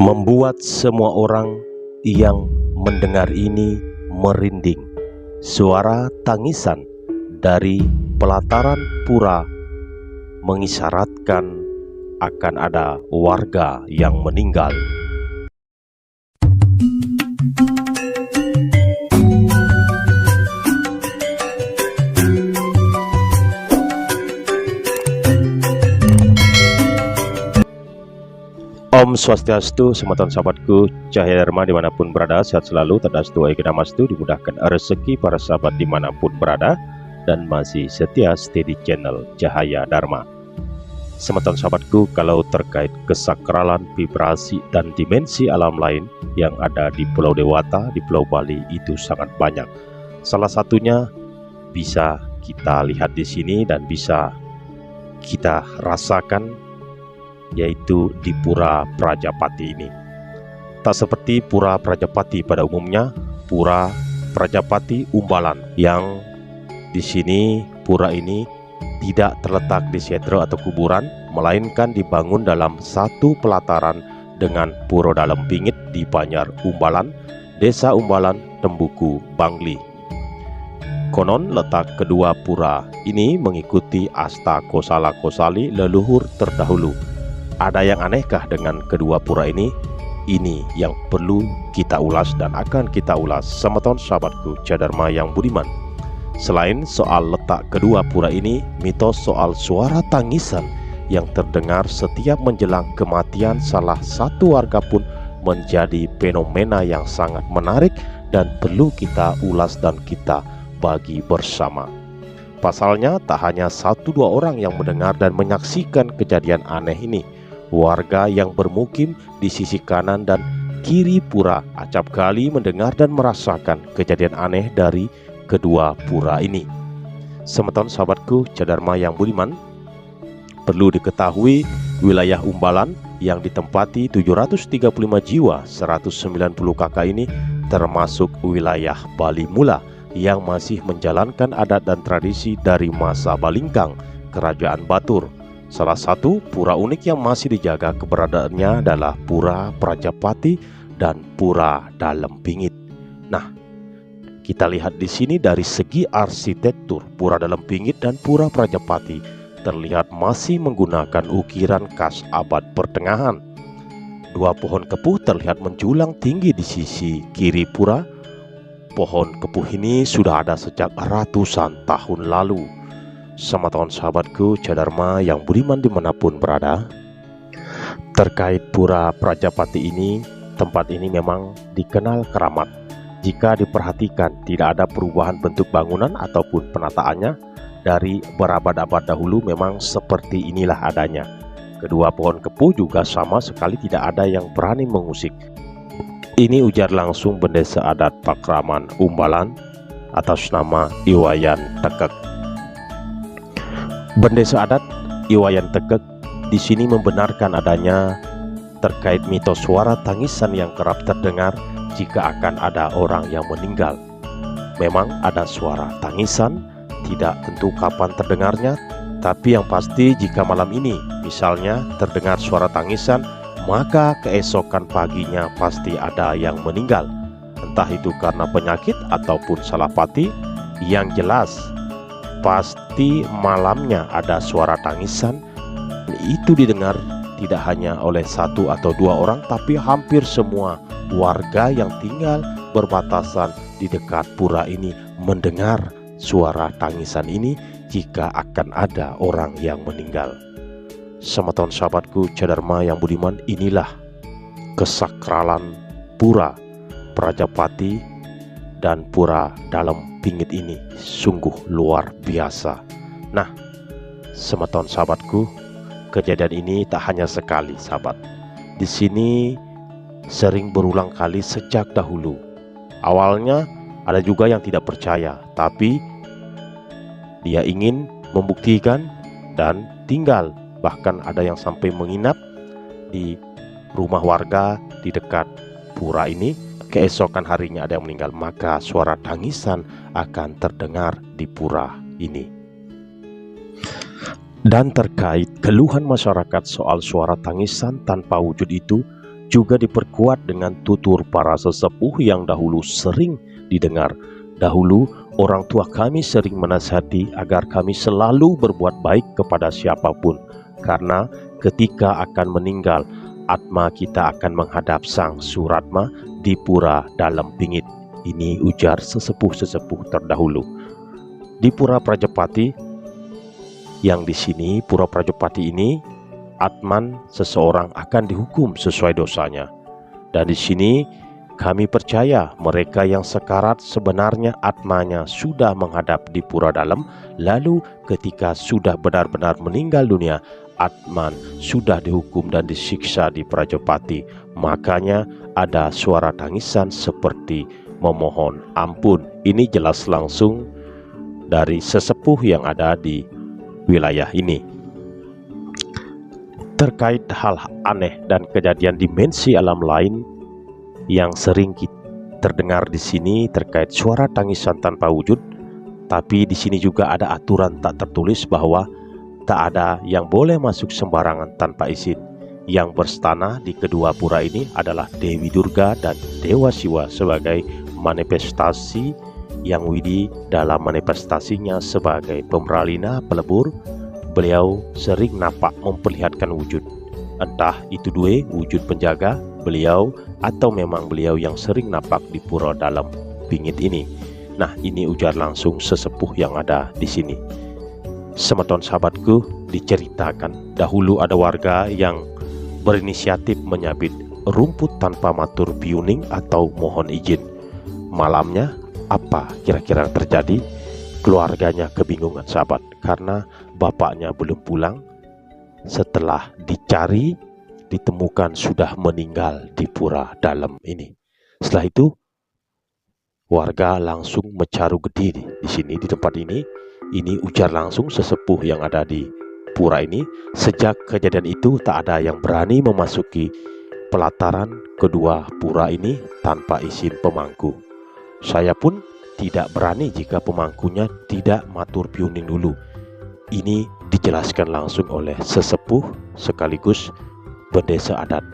membuat semua orang yang mendengar ini merinding. Suara tangisan dari pelataran pura mengisyaratkan akan ada warga yang meninggal. Om Swastiastu, semeton sahabatku, cahaya dharma dimanapun berada, sehat selalu, tadastu ekidamastu, dimudahkan rezeki para sahabat dimanapun berada, dan masih setia stay di channel Cahaya Dharma. Semeton sahabatku, kalau terkait kesakralan, vibrasi, dan dimensi alam lain yang ada di Pulau Dewata, di Pulau Bali itu sangat banyak. Salah satunya bisa kita lihat di sini dan bisa kita rasakan, yaitu di Pura Prajapati ini. Tak seperti Pura Prajapati pada umumnya, Pura Prajapati Umbalan yang di sini pura ini tidak terletak di setro atau kuburan, melainkan dibangun dalam satu pelataran dengan Pura Dalem Pingit di Banjar Umbalan, Desa Umbalan, Tembuku, Bangli. Konon letak kedua pura ini mengikuti asta kosala kosali leluhur terdahulu. Ada yang anehkah dengan kedua pura ini? Ini yang perlu kita ulas dan akan kita ulas semeton sahabatku Cadharma yang budiman. Selain soal letak kedua pura ini, mitos soal suara tangisan yang terdengar setiap menjelang kematian salah satu warga pun menjadi fenomena yang sangat menarik dan perlu kita ulas dan kita bagi bersama. Pasalnya tak hanya 1-2 orang yang mendengar dan menyaksikan kejadian aneh ini. Warga yang bermukim di sisi kanan dan kiri pura acap kali mendengar dan merasakan kejadian aneh dari kedua pura ini. Semeton sahabatku Cadharma yang budiman, perlu diketahui wilayah Umbalan yang ditempati 735 jiwa 190 kakak ini termasuk wilayah Bali Mula yang masih menjalankan adat dan tradisi dari masa Balingkang, Kerajaan Batur. Salah satu pura unik yang masih dijaga keberadaannya adalah Pura Prajapati dan Pura Dalem Pingit. Nah, kita lihat di sini dari segi arsitektur, Pura Dalem Pingit dan Pura Prajapati terlihat masih menggunakan ukiran khas abad pertengahan. 2 pohon kepuh terlihat menjulang tinggi di sisi kiri pura. Pohon kepuh ini sudah ada sejak ratusan tahun lalu. Semeton sahabatku Cadharma yang budiman dimanapun berada, terkait Pura Prajapati ini, tempat ini memang dikenal keramat. Jika diperhatikan, tidak ada perubahan bentuk bangunan ataupun penataannya. Dari berabad-abad dahulu memang seperti inilah adanya. Kedua pohon kepuh juga sama sekali tidak ada yang berani mengusik. Ini ujar langsung Bendesa Adat Pakraman Umbalan atas nama Iwayan Tekek. Bendesa Adat Iwayan Tekek di sini membenarkan adanya terkait mitos suara tangisan yang kerap terdengar jika akan ada orang yang meninggal. Memang ada suara tangisan, tidak tentu kapan terdengarnya, tapi yang pasti jika malam ini misalnya terdengar suara tangisan, maka keesokan paginya pasti ada yang meninggal. Entah itu karena penyakit ataupun salah pati, yang jelas pasti malamnya ada suara tangisan. Itu didengar tidak hanya oleh 1 atau 2 orang, tapi hampir semua warga yang tinggal berbatasan di dekat pura ini mendengar suara tangisan ini jika akan ada orang yang meninggal. Semeton sahabatku Cadharma yang budiman, inilah kesakralan Pura Prajapati dan Pura Dalem Pingit ini sungguh luar biasa. Nah, semeton sahabatku, kejadian ini tak hanya sekali sahabat. Di sini sering berulang kali sejak dahulu. Awalnya ada juga yang tidak percaya, tapi dia ingin membuktikan dan tinggal. Bahkan ada yang sampai menginap di rumah warga di dekat pura ini. Keesokan harinya ada yang meninggal, maka suara tangisan akan terdengar di pura ini. Dan terkait keluhan masyarakat soal suara tangisan tanpa wujud itu juga diperkuat dengan tutur para sesepuh yang dahulu sering didengar. Dahulu orang tua kami sering menasihati agar kami selalu berbuat baik kepada siapapun, karena ketika akan meninggal, atma kita akan menghadap Sang Suratma di pura dalam bingit. Ini ujar sesepuh-sesepuh terdahulu. Di Pura Prajapati, yang di sini Pura Prajapati ini, atman seseorang akan dihukum sesuai dosanya. Dan di sini kami percaya mereka yang sekarat sebenarnya atmanya sudah menghadap di pura dalam, lalu ketika sudah benar-benar meninggal dunia, atman sudah dihukum dan disiksa di Prajapati. Makanya ada suara tangisan seperti memohon ampun. Ini jelas langsung dari sesepuh yang ada di wilayah ini. Terkait hal aneh dan kejadian dimensi alam lain yang sering terdengar di sini terkait suara tangisan tanpa wujud, tapi di sini juga ada aturan tak tertulis bahwa tak ada yang boleh masuk sembarangan tanpa izin. Yang berstana di kedua pura ini adalah Dewi Durga dan Dewa Siwa sebagai manifestasi yang Widi dalam manifestasinya sebagai pemralina pelebur. Beliau sering nampak memperlihatkan wujud, entah itu dua wujud penjaga beliau atau memang beliau yang sering nampak di pura dalam bingit ini. Nah, ini ujar langsung sesepuh yang ada di sini. Semeton sahabatku, diceritakan dahulu ada warga yang berinisiatif menyabit rumput tanpa matur piuning atau mohon izin. Malamnya apa kira-kira terjadi? Keluarganya kebingungan sahabat, karena bapaknya belum pulang. Setelah dicari, ditemukan sudah meninggal di pura dalam ini. Setelah itu, warga langsung mencaru gede di sini, di tempat ini. Ini ujar langsung sesepuh yang ada di pura ini. Sejak kejadian itu, tak ada yang berani memasuki pelataran kedua pura ini tanpa izin pemangku. Saya pun tidak berani jika pemangkunya tidak matur piuning dulu. Ini dijelaskan langsung oleh sesepuh sekaligus bendesa adat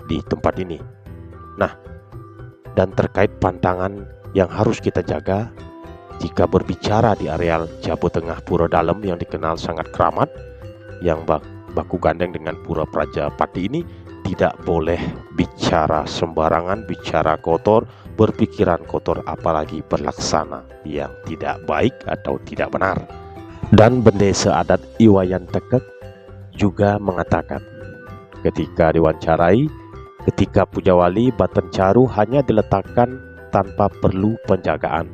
di tempat ini. Nah, dan terkait pantangan yang harus kita jaga jika berbicara di areal Jabu Tengah Pura Dalam yang dikenal sangat keramat, yang baku gandeng dengan Pura Prajapati ini, tidak boleh bicara sembarangan, bicara kotor, berpikiran kotor, apalagi berlaksana yang tidak baik atau tidak benar. Dan bendesa adat Iwayan Tekek juga mengatakan ketika diwawancarai, ketika Pujawali Baten Caru hanya diletakkan tanpa perlu penjagaan.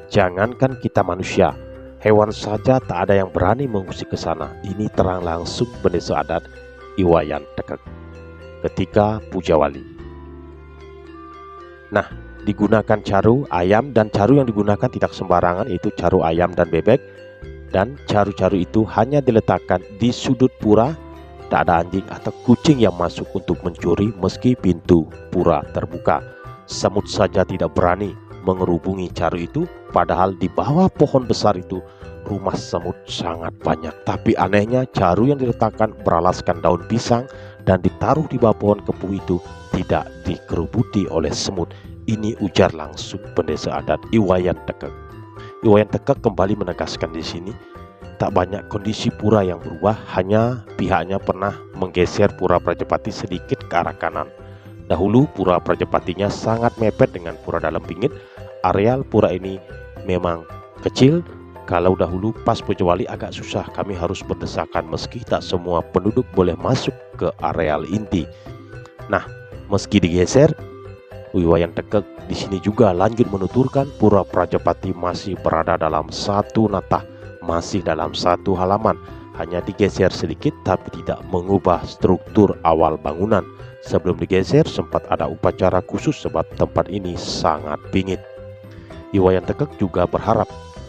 Jangankan kita manusia, hewan saja tak ada yang berani mengusik ke sana. Ini terang langsung bendesa adat Iwayan Tekek ketika Pujawali. Nah, digunakan caru ayam, dan caru yang digunakan tidak sembarangan, yaitu caru ayam dan bebek. Dan caru-caru itu hanya diletakkan di sudut pura. Tak ada anjing atau kucing yang masuk untuk mencuri meski pintu pura terbuka. Semut saja tidak berani mengerubungi caru itu, padahal di bawah pohon besar itu rumah semut sangat banyak. Tapi anehnya caru yang diletakkan beralaskan daun pisang dan ditaruh di bawah pohon kepu itu tidak dikerubuti oleh semut. Ini ujar langsung bendesa adat Iwayan Tekek. Iwayan Tekek kembali menegaskan di sini, tak banyak kondisi pura yang berubah, hanya pihaknya pernah menggeser Pura Prajapati sedikit ke arah kanan. Dahulu Pura Prajapatinya sangat mepet dengan Pura Dalam Bingit. Areal pura ini memang kecil. Kalau dahulu pas Pujawali agak susah, kami harus berdesakan meski tak semua penduduk boleh masuk ke areal inti. Nah, meski digeser, Iwayan Tekek di sini juga lanjut menuturkan Pura Prajapati masih berada dalam satu natah, masih dalam satu halaman, hanya digeser sedikit tapi tidak mengubah struktur awal bangunan. Sebelum digeser sempat ada upacara khusus sebab tempat ini sangat bingit. Iwayan Tekek juga berharap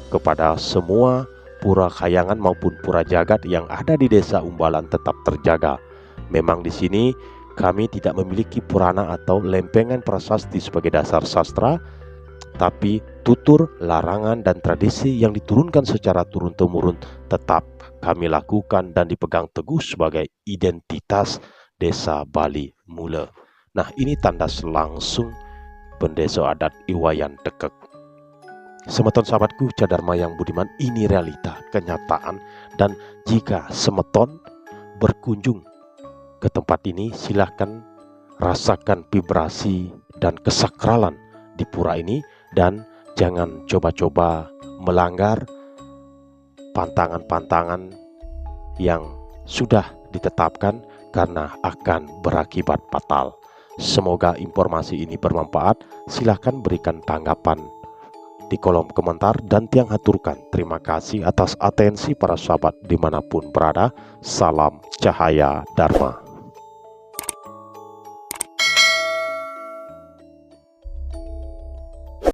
kepada semua pura kayangan maupun pura jagat yang ada di desa Umbalan tetap terjaga. Memang di sini kami tidak memiliki purana atau lempengan prasasti sebagai dasar sastra, tapi tutur, larangan, dan tradisi yang diturunkan secara turun-temurun tetap kami lakukan dan dipegang teguh sebagai identitas desa Bali Mula. Nah, ini tanda langsung pendeso adat Iwayan Dekek. Semeton sahabatku Cadharma yang budiman, ini realita, kenyataan. Dan jika semeton berkunjung ke tempat ini, silahkan rasakan vibrasi dan kesakralan di pura ini. Dan jangan coba-coba melanggar pantangan-pantangan yang sudah ditetapkan, karena akan berakibat fatal. Semoga informasi ini bermanfaat. Silahkan berikan tanggapan di kolom komentar, dan tiang haturkan terima kasih atas atensi para sahabat dimanapun berada. Salam cahaya Dharma.